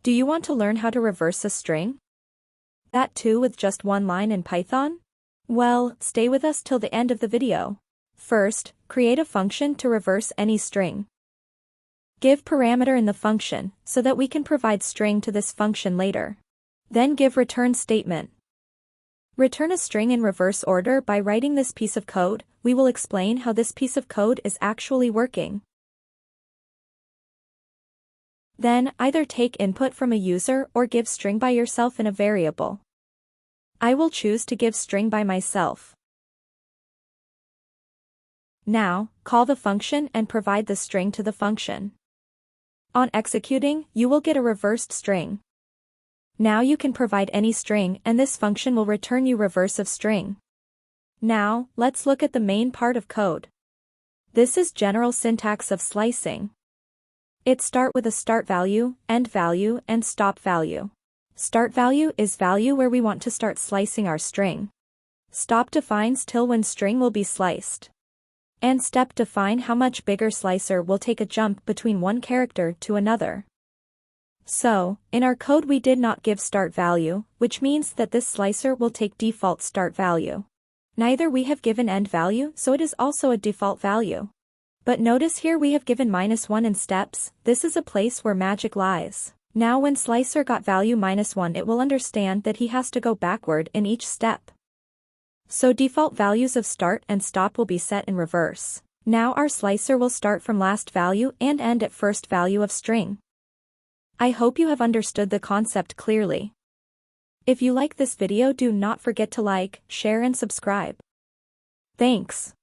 Do you want to learn how to reverse a string? That too with just one line in Python? Well, stay with us till the end of the video. First, create a function to reverse any string. Give parameter in the function, so that we can provide string to this function later. Then give return statement. Return a string in reverse order by writing this piece of code. We will explain how this piece of code is actually working. Then, either take input from a user or give string by yourself in a variable. I will choose to give string by myself. Now, call the function and provide the string to the function. On executing, you will get a reversed string. Now you can provide any string and this function will return you reverse of string. Now, let's look at the main part of code. This is general syntax of slicing. It start with a start value, end value, and stop value. Start value is value where we want to start slicing our string. Stop defines till when string will be sliced. And step define how much bigger slicer will take a jump between one character to another. So, in our code we did not give start value, which means that this slicer will take default start value. Neither we have given end value, so it is also a default value. But notice here we have given -1 in steps. This is a place where magic lies. Now when slicer got value -1 it will understand that he has to go backward in each step. So default values of start and stop will be set in reverse. Now our slicer will start from last value and end at first value of string. I hope you have understood the concept clearly. If you like this video, do not forget to like, share and subscribe. Thanks.